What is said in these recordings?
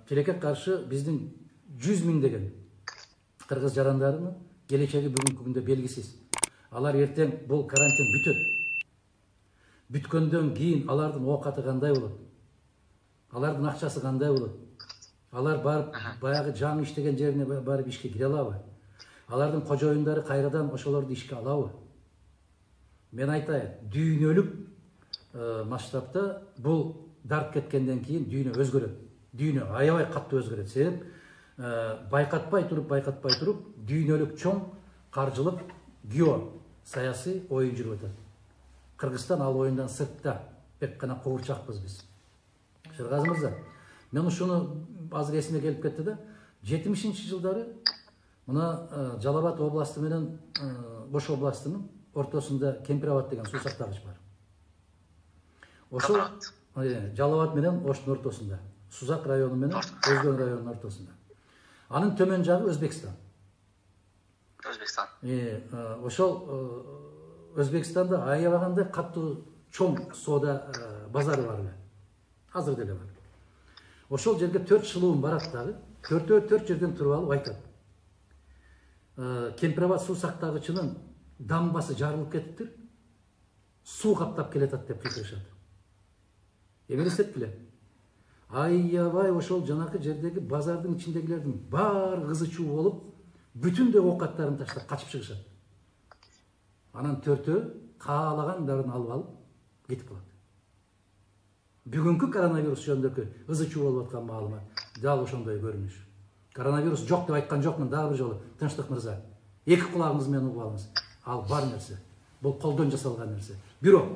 Тилекке каршы биздин 100 миңдеген кыргыз жарандарынын келечеги бүгүнкү күндө белгисиз. Алар эртең бул карантин бүтөт. Бүткөндөн кийин алардын оокаты кандай болот? Алардын акчасы кандай болот? Алар барып баягы жаңы иштеген жерине барып ишке кире алабы? Алардын кожоюндары кайрадан ошолорду ишке алабы? Мен айтайын, дүйнөлүк масштабта бул дарып кеткенден кийин дүйнө өзгөрөт. Дүйнө аябай катты өзгөрөт. Себеп байкатпай туруп дүйнөлүк чоң каржылык саясий оюн жүрүп атат. Кыргызстан ал оюндан сыртта, бек гана куурчакпыз биз. Шергази мырза, мен ушуну азыр эсиме келип кетти да, 70-жылдары мына Жалал Абад областы менен Ош областынын ортосунда Кемпирабад деген суу сактагыч бар. Ошол Жалал Абад менен Оштун ортосунда, Сузак району менен Өзгөн районунун ортосунда. Анын төмөн жагы Өзбекстан. Ошол Өзбекстанда аябагандай катуу чоң соода базары бар эле. Азыр деле бар. Ошол жерге 4 шылуун барат дагы, 4 жерден туруп алып айтат. Кемпирабад суу сактагычынын дамбасы жарылып кетиптир. Суу каптап келатат деп кыйкырышат. Эмелесет беле? Аябай ошол жанакы жердеги базардын ичиндегилердин баары кызы чуу болуп, бүтүндөй оокаттарын таштап качып чыгышат. Анан 4-өө каалагандарын алып алып кетип калат. Бүгүнкү коронавирус жөнүндөгү ызы чуу болуп аткан маалымат дал ошондой көрүнүш. Коронавирус жок деп айткан жокмун, дагы бир жолу. Тынчтык мырза. Эки кулагыңыз менен угуп алыңыз. Ал бар нерсе. Бул колдон жасалган нерсе. Бирок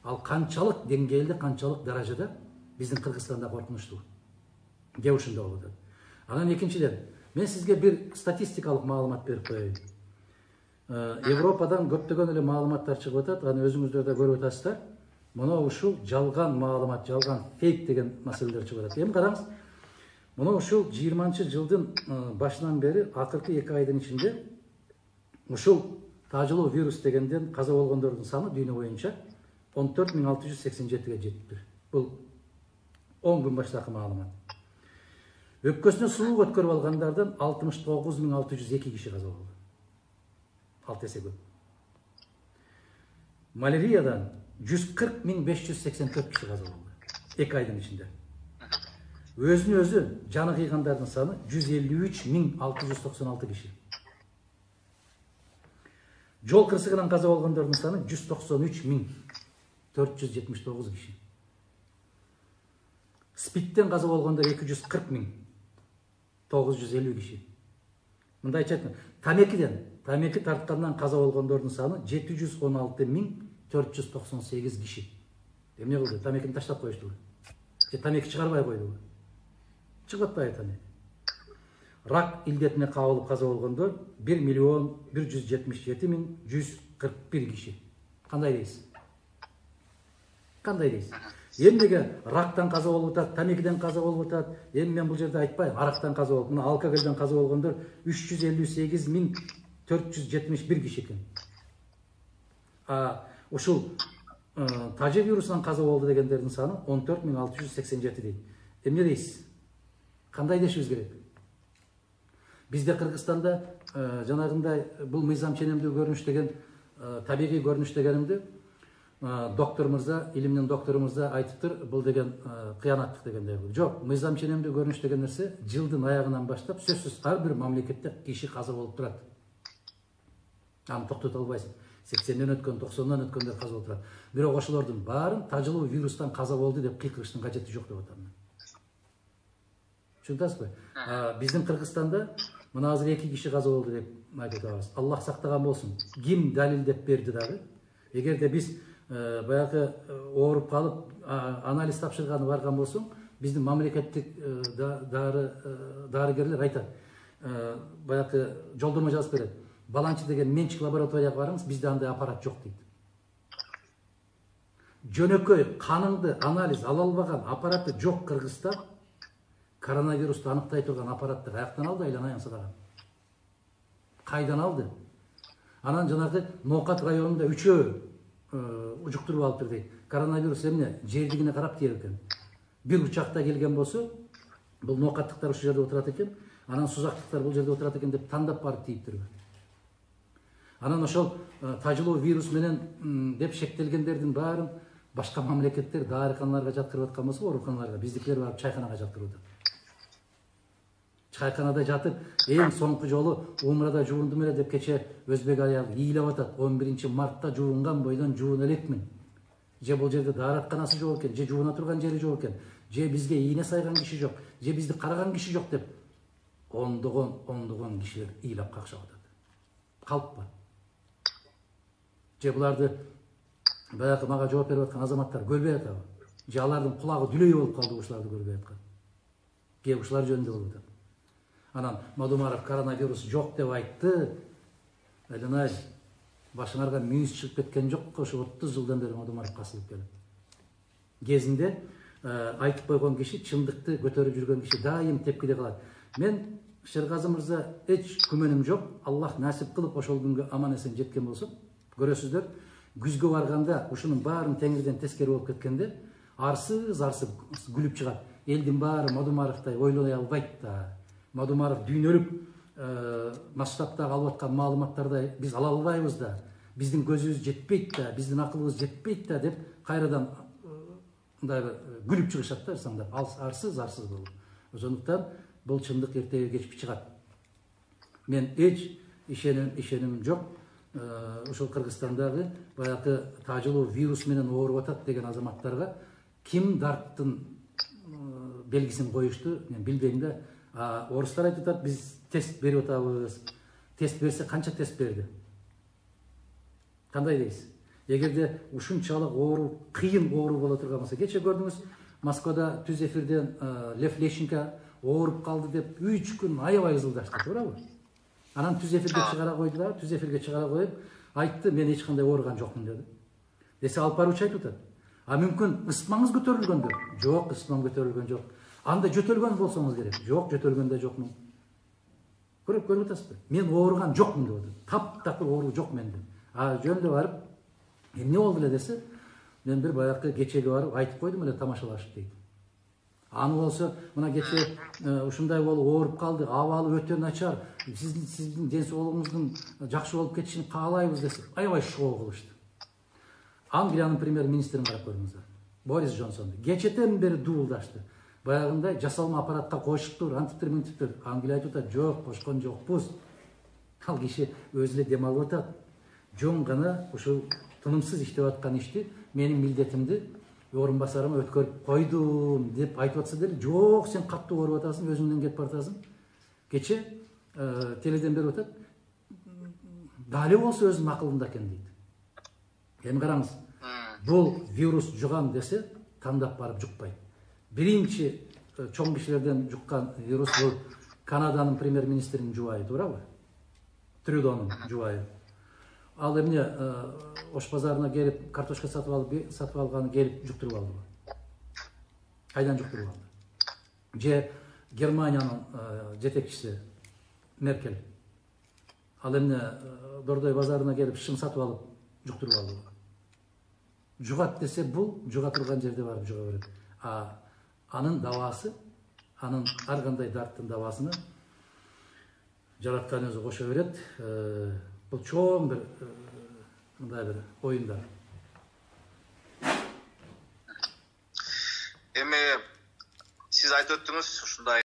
ал канчалык деңгээлде, канчалык даражада биздин Кыргызстанда коркунучтуу. Кээ ушундай болуп атат. Анан экинчиден, мен сизге бир статистикалык маалымат берип коеюн. Европадан көптөгөн эле маалыматтар чыгып атат, аны өзүңүздөр да көрүп атасыздар. Мына ушул жалган маалымат, жалган фейк деген маселелер чыгып атат. Эми караңыз, мына ушул 20-жылдын башынан бери акыркы 2 айдын ичинде ушул тажылуу вирус дегенден каза болгондордун саны дүйнө боюнча 14.687-ге жетиптир. Бул 10 күн баштагы маалымат. Өпкөсүнө сулуу өткөрүп алгандардан 69.602 киши каза болду. 6 эсе көп. Маляриядан 140.584 киши каза болду. 2 айдын ичинде. Өзүнө өзү жаны кыйгандардын саны 153.696 киши. Жол кырсыгынан каза болгондордун саны 193.479 киши. СПИДтен каза болгондор 240.950 киши. Мындайча айтканда, тамеки тарткандан каза болгондордун саны 716.498 киши. Эмне кылды? Тамекини таштап коюшту. Тамеки чыгарбай койду. Чыгып атпайбы тамеки? Рак илдетине кабылып каза болгондор 1.177.141 киши. Кандай дейсиз? Кандай дейсиз? Эмнеге рактан каза болуп атат, тамекиден каза болуп атат? Эми мен бул жерде айтпайм, арактан каза болуп, мына алкоголдон каза болгондор 358.471 киши экен. Ушул тажы вирусунан каза болду дегендердин саны 14.687 дейт. Эмне дейсиз? Кандай дешибиз керек? Бизде Кыргызстанда жанагындай бул мыйзам ченемдүү көрүнүш деген табигый көрүнүш дегенимди доктор мырза, илимдин доктору мырза айтыптыр, бул деген кыянаттык дегендей. Жок, мыйзам ченемдүү көрүнүш деген нерсе жылдын аягынан баштап сөзсүз ар бир мамлекетте киши каза болуп турат. Аны токтото албайсың. 80ден өткөн, 90дон өткөндөр каза болуп турат. Бирок ошолордун баарын тажылуу вирустан каза болду деп кыйкырыштын кажети жок деп атам. Түшүнөсүзбү? Биздин Кыргызстанда мына азыр 2 киши каза болду деп айтып атабыз. Аллах сактаган болсун. Ким далилдеп берди дагы? Эгерде биз баягы ооруп калып анализ тапшырганы барган болсоң, биздин мамлекеттик дарыгерлер айтат. Баягы жолдомо жазып берет. Баланчы деген менчик лабораторияга барыңыз, бизде андай аппарат жок дейт. Жөнөкөй каныңды анализ ала албаган аппараты жок Кыргызста. Коронавирусту аныктай турган аппаратты каяктан алды, айланайын садаган. Кайдан алды? Анан жанагы Ноокат районунда 3-өө уjuktуруп алыптыр дейт. Коронавирус эмне? Жердигине карап тиер экен. Бир учакта келген болсо, Бул ноокаттыктар ушул жерде отурат экен, анан сузактыктар бул жерде отурат экен деп тандап барып тийип турбайт. Анан ошол тажылуу вирус менен деп шектелгендердин баарын башка мамлекеттер дарыканаларга жаткырып аткан болсо, ооруканаларга, биздикилер барып чайканага жаткырып атат. Чайканада жатып, эң соңку жолу умрада жуундум эле деп кече өзбек аял ыйлап атат. 11-мартта жуунган бойдон жуун элекмин. Же бул жерде дааратканасы жок экен, же жууна турган жери жок экен, же бизге ийне сайган киши жок, же бизди караган киши жок деп ондогон кишилер ыйлап какшап атат. Калп бар. Же буларды баягы мага жооп берип аткан азаматтар көрбөй атабы? Же алардын кулагы дүлөй болуп калды ушуларды көрбөй аткан? Кээ ушулар жөнүндө болуп атат. Анан Мадумаров коронавирус жок деп айтты. Элинай, башыңарга мүйүз чыгып кеткен жокко, ошо 30 жылдан бери Мадумаров касылып келет. Кезинде айтып койгон киши, чындыкты көтөрүп жүргөн киши дайым тепкиде калат. Мен Шергазы мырза эч күмөнүм жок. Аллах насип кылып ошол күнгө аман эсен жеткен болсо, көрөсүздөр, күзгө барганда ушунун баарын теңирден тескери болуп кеткенде, арсыз күлүп чыгат. Элдин баары Мадумаровдай ойлой албайт да. Мадумаров дүйнөлүк масштабтагы алып аткан маалыматтарды биз ала албайбыз да. Биздин көзүбүз жетпейт да, биздин акылыбыз жетпейт да деп кайрадан мындай күлүп чыгышат да, саңдап. Арсыз болуп. Ошондуктан бул чындык эртеге кеч чыгат. Мен эч ишеним жок. Ошол Кыргызстандагы баягы тажылуу вирус менен ооруп атат деген азаматтарга ким дарттын белгисин коюшту, мен билбейм да. Орустар айтып атат, биз тест берип атабыз. Тест берсе канча тест берди? Кандай дейсиз? Эгерде ушунчалык оору, кыйын оору боло турган болсо, кече көрдүңүз, Москвада түз эфирден Лев Лещенко ооруп калды деп 3 күн аябай ызылдашты, туурабы? Анан түз эфирге чыгара койду да, түз эфирге чыгара коюп, айтты, мен эч кандай ооруган жокмун деди. Десе алып баруучу айтып атат. Мүмкүн ысмаңыз көтөрүлгөндүр? Жок, ысмам көтөрүлгөн жок. Анда жөтөлгөн болсоңуз керек. Жок, жөтөлгөн да жокмун. Көрүп атасызбы? Мен ооруган жокмун деп атат. Таптакыр оору жок менде. Жөнүндө барып, эмне болду эле десе, мен бир баягы кечеге барып айтып койдум эле тамашалашып дейт. Аны болсо, мына кече ушундай болуп ооруп калды, абалы өтө начар, сиздин ден соолугуңуздун жакшы болуп кетишин каалайбыз десе, аябай шоо кылышты. Англиянын премьер-министрин карап көрүңүздөр. Борис Джонсонду. Кечеден бери дуулдашты. Баягындай жасалма аппаратка коюшуптур, антиптир. Англия айтып атат, жок, кошкон жокпуз. Ал киши өзү эле дем алып атат. Жөн гана ушул тынымсыз иштеп аткан ишти менин милдетимди орун басарыма өткөрүп койдум деп айтып атса деле, жок, сен катуу ооруп атасың, өзүңдөн кетип баратасың. Кече теледен берип атат. Дали болсо өзүнүн акылында экен дейт. Эми караңыз, бул вирус жуган десе, тандап барып жукпайт. Биринчи чоң кишилерден жуккан вирус бул Канаданын премьер-министринин жубайы, туурабы? Трюдонун жубайы. Ал эмне Ош базарына келип, картошка сатып алганы келип жуктуруп алдыбы? Кайдан жуктуруп алды? Же Германиянын жетекчиси Меркель. Ал эмне Дордой базарына келип шың сатып алып жуктуруп алдыбы? Жугат десе, бул жуга турган жерде барып жуга берет. Анын дабасы, анын ар кандай дарттын дабасына жараткан өзү кошо берет. Бул чоң бир мындай бир оюндар. Эми сиз айтып өттүңүз ушундай